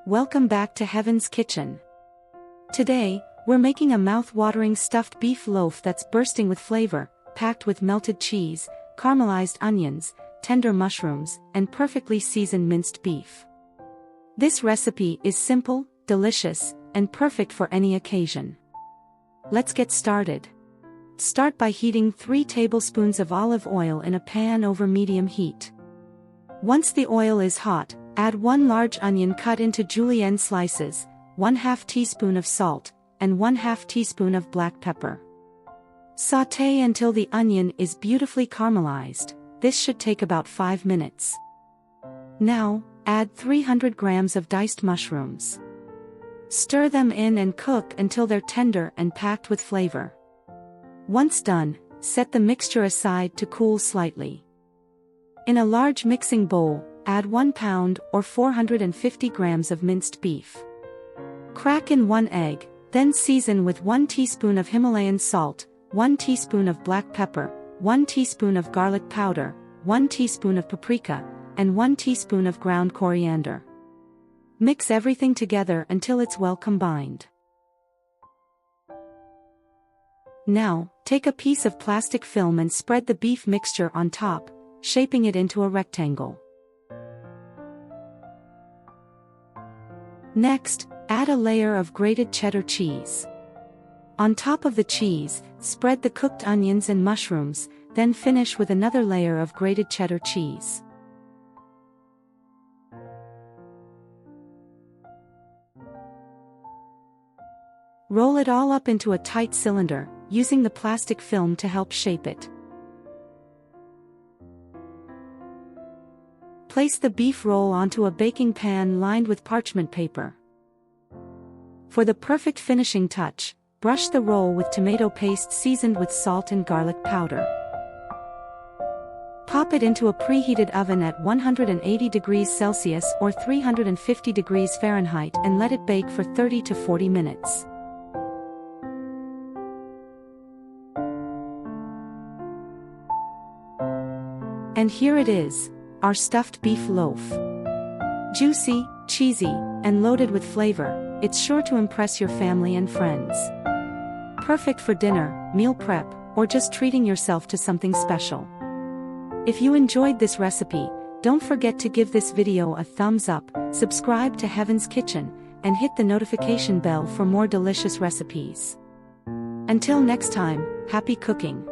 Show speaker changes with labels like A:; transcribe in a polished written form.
A: Welcome back to Heaven's Kitchen. Today, we're making a mouth-watering stuffed beef loaf that's bursting with flavor, packed with melted cheese, caramelized onions, tender mushrooms, and perfectly seasoned minced beef. This recipe is simple, delicious, and perfect for any occasion. Let's get started. Start by heating 3 tablespoons of olive oil in a pan over medium heat. Once the oil is hot, add 1 large onion cut into julienne slices, 1/2 teaspoon of salt, and 1/2 teaspoon of black pepper. Sauté until the onion is beautifully caramelized. This should take about 5 minutes. Now, add 300 grams of diced mushrooms. Stir them in and cook until they're tender and packed with flavor. Once done, set the mixture aside to cool slightly. In a large mixing bowl, add 1 pound or 450 grams of minced beef. Crack in 1 egg, then season with 1 teaspoon of Himalayan salt, 1 teaspoon of black pepper, 1 teaspoon of garlic powder, 1 teaspoon of paprika, and 1 teaspoon of ground coriander. Mix everything together until it's well combined. Now, take a piece of plastic film and spread the beef mixture on top, shaping it into a rectangle. Next, add a layer of grated cheddar cheese. On top of the cheese, spread the cooked onions and mushrooms, then finish with another layer of grated cheddar cheese. Roll it all up into a tight cylinder, using the plastic film to help shape it. Place the beef roll onto a baking pan lined with parchment paper. For the perfect finishing touch, brush the roll with tomato paste seasoned with salt and garlic powder. Pop it into a preheated oven at 180 degrees Celsius or 350 degrees Fahrenheit and let it bake for 30 to 40 minutes. And here it is, our stuffed beef loaf. Juicy, cheesy, and loaded with flavor, it's sure to impress your family and friends. Perfect for dinner, meal prep, or just treating yourself to something special. If you enjoyed this recipe, don't forget to give this video a thumbs up, subscribe to Heaven's Kitchen, and hit the notification bell for more delicious recipes. Until next time, happy cooking!